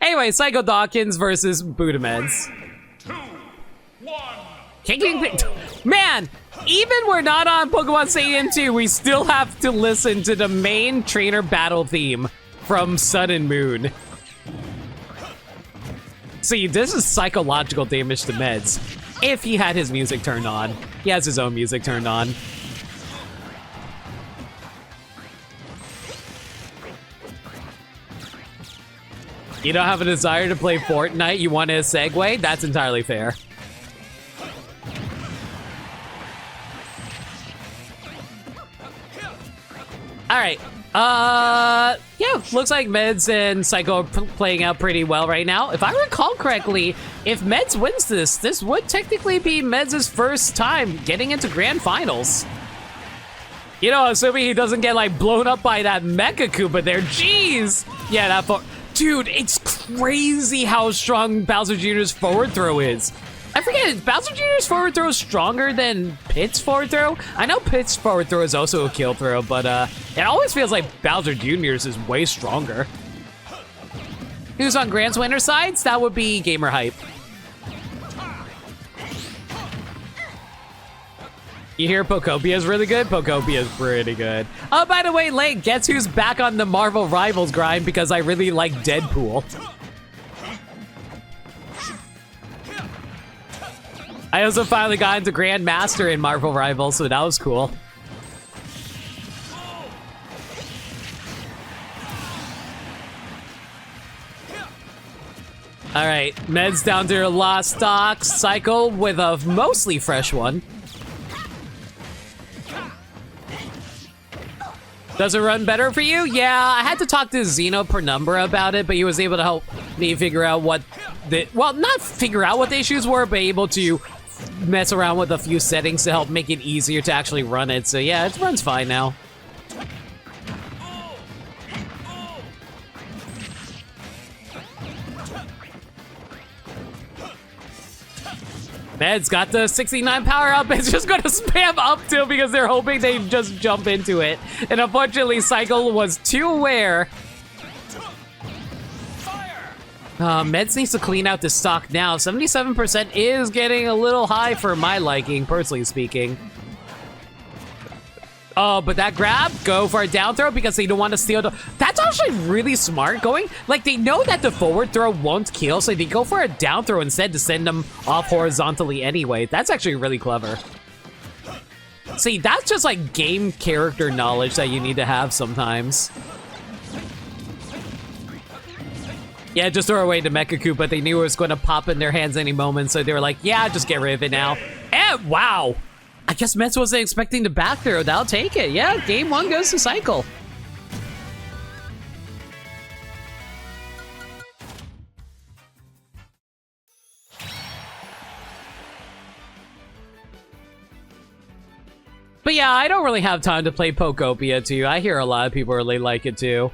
Anyway, Psycho Dawkins versus BoodaMedz. 2, 1. Man, even we're not on Pokemon Stadium 2, we still have to listen to the main trainer battle theme from Sun and Moon. See, this is psychological damage to Medz. If he had his music turned on. He has his own music turned on. You don't have a desire to play Fortnite, you want a segue? That's entirely fair. Alright, yeah, looks like Medz and Psycho are playing out pretty well right now. If I recall correctly, if Medz wins this, this would technically be Medz's first time getting into Grand Finals. You know, assuming he doesn't get, like, blown up by that Mecha Koopa there. Jeez! Yeah, that dude, it's crazy how strong Bowser Jr.'s forward throw is. I forget, is Bowser Jr.'s forward throw stronger than Pit's forward throw? I know Pit's forward throw is also a kill throw, but it always feels like Bowser Jr.'s is way stronger. Who's on Grand's winner sides? That would be Gamer Hype. You hear Pokopia is really good? Pokopia is pretty good. Oh, by the way, Lake, guess who's back on the Marvel Rivals grind because I really like Deadpool. I also finally got into Grandmaster in Marvel Rivals, so that was cool. All right, Medz down to her last stock. Cycle with a mostly fresh one. Does it run better for you? Yeah, I had to talk to Xeno Penumbra about it, but he was able to help me figure out what the, well, not figure out what the issues were, but able to mess around with a few settings to help make it easier to actually run it. So yeah, it runs fine now. Medz got the 69 power up. It's just going to spam up to because they're hoping they just jump into it. And unfortunately, Cycle was too aware. Medz needs to clean out the stock now. 77% is getting a little high for my liking, personally speaking. Oh, but that grab, go for a down throw because they don't want to steal the... That's actually really smart going. Like, they know that the forward throw won't kill, so they go for a down throw instead to send them off horizontally anyway. That's actually really clever. See, that's just like game character knowledge that you need to have sometimes. Yeah, just throw away the Mecha Koopa, but they knew it was going to pop in their hands any moment, so they were like, yeah, just get rid of it now. And wow! I guess Medz wasn't expecting the back throw. I'll take it. Yeah, game one goes to Cycle. But yeah, I don't really have time to play Pokopia too. I hear a lot of people really like it too.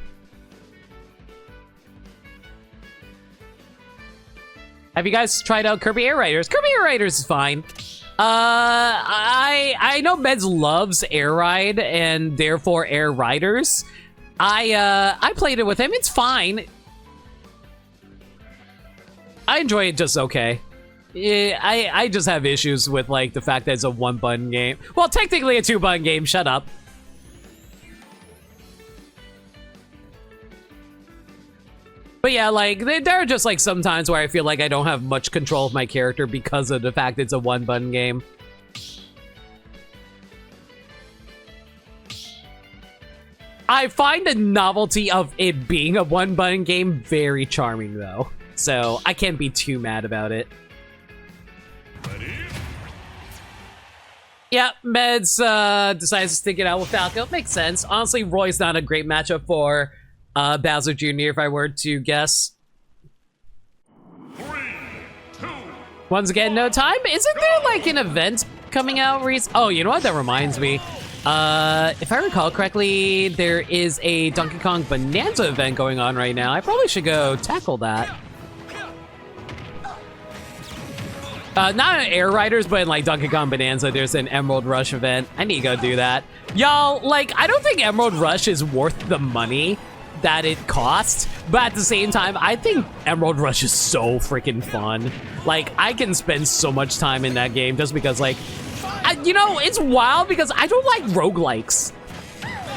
Have you guys tried out Kirby Air Riders? Kirby Air Riders is fine. I know Medz loves Air Ride and therefore Air Riders. I played it with him. It's fine. I enjoy it just okay. I just have issues with like the fact that it's a one-button game. Well, technically a two-button game. Shut up. But yeah, like, there are just, like, some times where I feel like I don't have much control of my character because of the fact it's a one-button game. I find the novelty of it being a one-button game very charming, though. So, I can't be too mad about it. Ready? Yeah, Medz decides to stick it out with Falco. Makes sense. Honestly, Roy's not a great matchup for... Bowser Jr., if I were to guess. 3, 2, Once again, no time? Isn't there, like, an event coming out recently? Oh, you know what? That reminds me. If I recall correctly, there is a Donkey Kong Bonanza event going on right now. I probably should go tackle that. Not in Air Riders, but in, like, Donkey Kong Bonanza, there's an Emerald Rush event. I need to go do that. Y'all, like, I don't think Emerald Rush is worth the money that it costs, but at the same time, I think Emerald Rush is so freaking fun. Like, I can spend so much time in that game just because, like, you know, it's wild because I don't like roguelikes.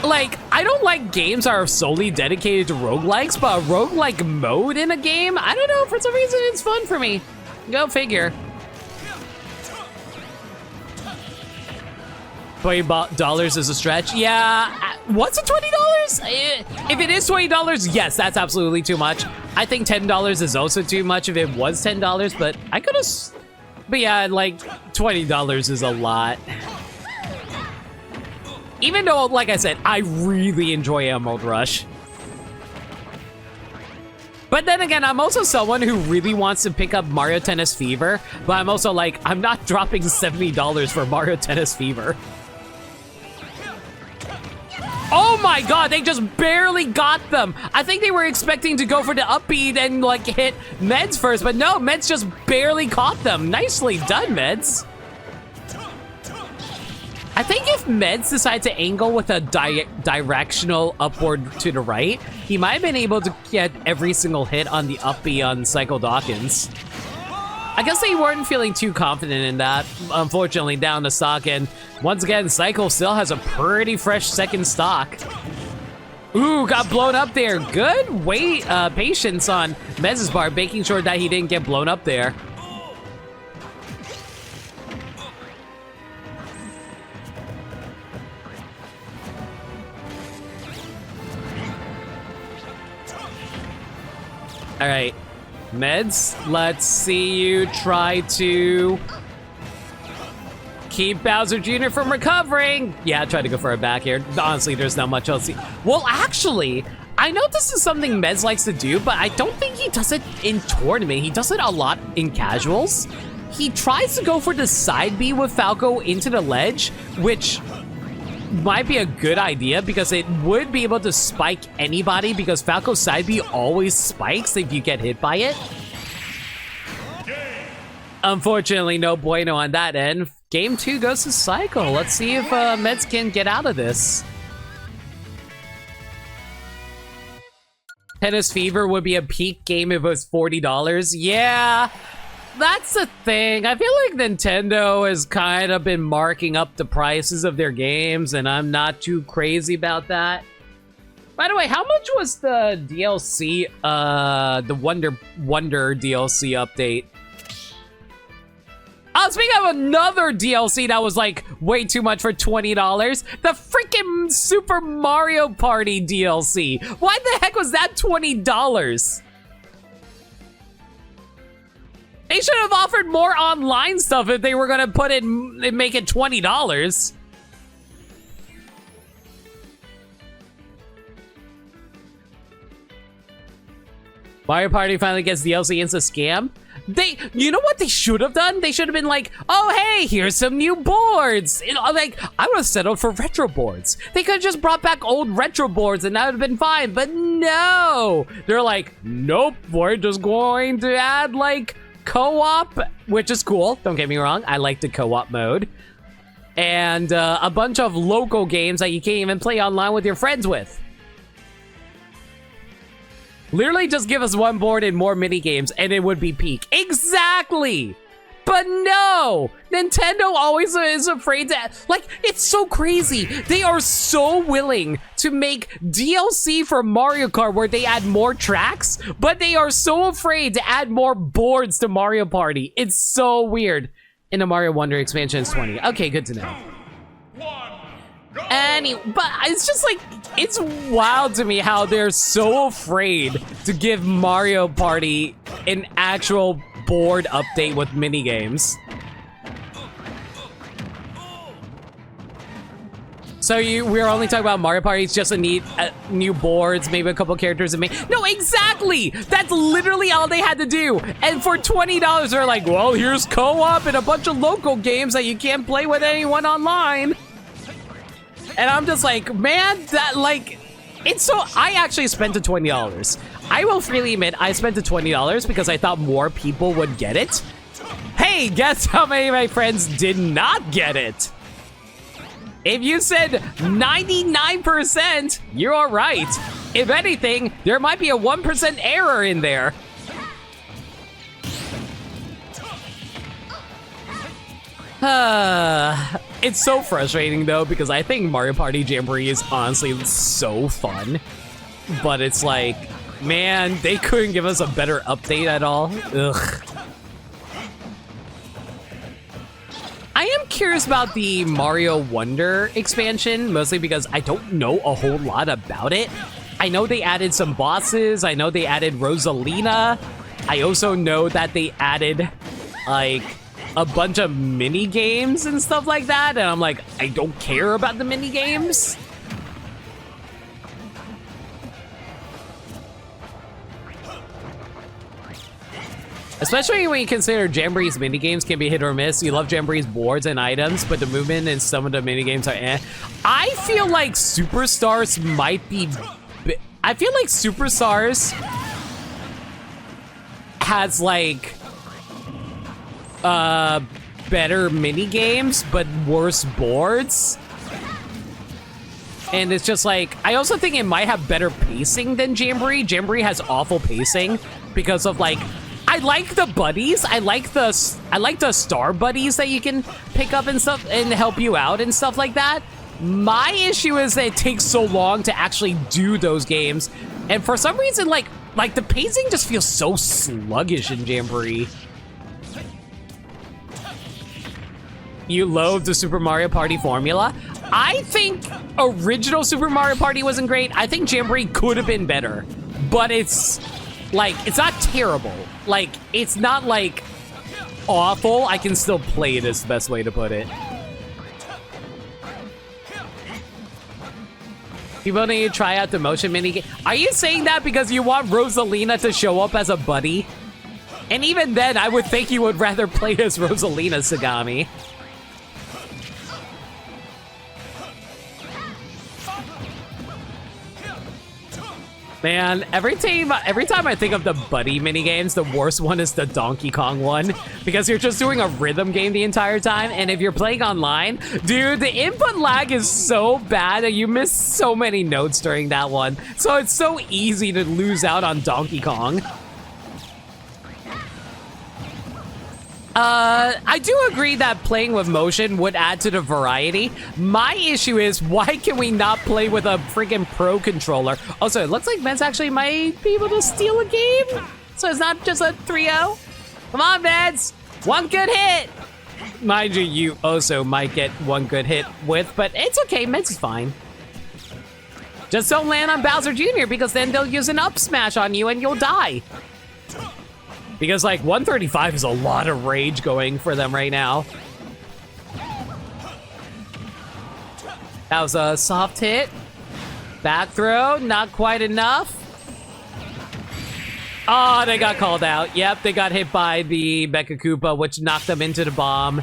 Like, I don't like games that are solely dedicated to roguelikes, but a roguelike mode in a game, I don't know, for some reason it's fun for me. Go figure. $20 is a stretch. Yeah, what's it, $20? If it is $20, yes, that's absolutely too much. I think $10 is also too much if it was $10, but I could have, but yeah, like $20 is a lot. Even though, like I said, I really enjoy Emerald Rush. But then again, I'm also someone who really wants to pick up Mario Tennis Fever, but I'm also like, I'm not dropping $70 for Mario Tennis Fever. Oh my god, they just barely got them. I think they were expecting to go for the upbeat and like hit Medz first, but no, Medz just barely caught them. Nicely done, Medz. I think if Medz decided to angle with a directional upward to the right, he might have been able to get every single hit on the upbeat on Psycho Dawkins. I guess they weren't feeling too confident in that, unfortunately, down to stock. And once again, Psycho still has a pretty fresh second stock. Ooh, got blown up there. Good patience on Medz's part, making sure that he didn't get blown up there. All right, Medz, let's see you try to keep Bowser Jr. from recovering. Yeah, try to go for a back air. Honestly, there's not much else. Well, actually, I know this is something Medz likes to do, but I don't think he does it in tournament. He does it a lot in casuals. He tries to go for the side B with Falco into the ledge, which might be a good idea because it would be able to spike anybody because Falco's side B always spikes if you get hit by it. Unfortunately, no bueno on that end. Game 2 goes to Psycho. Let's see if Medz can get out of this. Tennis Fever would be a peak game if it was $40. Yeah. That's the thing. I feel like Nintendo has kind of been marking up the prices of their games, and I'm not too crazy about that. By the way, how much was the DLC, the Wonder DLC update? Oh, speaking of another DLC that was like way too much for $20, the freaking Super Mario Party DLC. Why the heck was that $20? They should have offered more online stuff if they were gonna put it and make it $20. Mario Party finally gets DLC into scam. You know what they should have done? They should have been like, oh hey, here's some new boards. You know, like, I would have settled for retro boards. They could have just brought back old retro boards and that would have been fine, but no. They're like, nope, we're just going to add like co-op, which is cool. Don't get me wrong, I like the co-op mode. And a bunch of local games that you can't even play online with your friends with. Literally just give us one board and more mini games and it would be peak. Exactly! But no! Nintendo always is afraid to, like, it's so crazy. They are so willing to make DLC for Mario Kart where they add more tracks, but they are so afraid to add more boards to Mario Party. It's so weird. And the Mario Wonder expansion is 20. Okay, good to know. But it's just like, it's wild to me how they're so afraid to give Mario Party an actual board update with minigames. So we're only talking about Mario Party, it's just a neat new boards, maybe a couple characters and no, exactly! That's literally all they had to do. And for $20, they're like, well, here's co-op and a bunch of local games that you can't play with anyone online. And I'm just like, man, that, like, it's so, I actually spent the $20. I will freely admit, I spent the $20 because I thought more people would get it. Hey, guess how many of my friends did not get it? If you said 99%, you're all right. if anything, there might be a 1% error in there. It's so frustrating though, because I think Mario Party Jamboree is honestly so fun. But it's like, man, they couldn't give us a better update at all. Ugh. I am curious about the Mario Wonder expansion, mostly because I don't know a whole lot about it. I know they added some bosses. I know they added Rosalina. I also know that they added, like, a bunch of mini games and stuff like that. And I'm like, I don't care about the mini games. Especially when you consider Jamboree's minigames can be hit or miss. You love Jamboree's boards and items, but the movement and some of the minigames are eh. I feel like Superstars might be... I feel like Superstars has, like, better minigames, but worse boards. And it's just like... I also think it might have better pacing than Jamboree. Jamboree has awful pacing because of, like... I like the buddies. I like the star buddies that you can pick up and stuff and help you out and stuff like that. My issue is that it takes so long to actually do those games, and for some reason, like the pacing just feels so sluggish in Jamboree. You loathe the Super Mario Party formula. I think original Super Mario Party wasn't great. I think Jamboree could have been better, but it's like, it's not terrible. Like, it's not, like, awful. I can still play it is the best way to put it. People need to try out the motion minigame. Are you saying that because you want Rosalina to show up as a buddy? And even then, I would think you would rather play as Rosalina, Sagami. Man, every time I think of the buddy minigames, the worst one is the Donkey Kong one, because you're just doing a rhythm game the entire time, and if you're playing online, dude, the input lag is so bad that you miss so many notes during that one. So it's so easy to lose out on Donkey Kong. I do agree that playing with motion would add to the variety. My issue is, why can we not play with a friggin' Pro controller? Also, it looks like Medz actually might be able to steal a game. So it's not just a 3-0. Come on, Medz. One good hit. Mind you, you also might get one good hit with, but it's okay. Medz is fine. Just don't land on Bowser Jr. because then they'll use an up smash on you and you'll die. Because, like, 135 is a lot of rage going for them right now. That was a soft hit. Back throw, not quite enough. Oh, they got called out. Yep, they got hit by the Mecha Koopa, which knocked them into the bomb.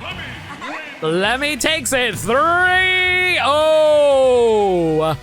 Lemmy takes it. 3-0!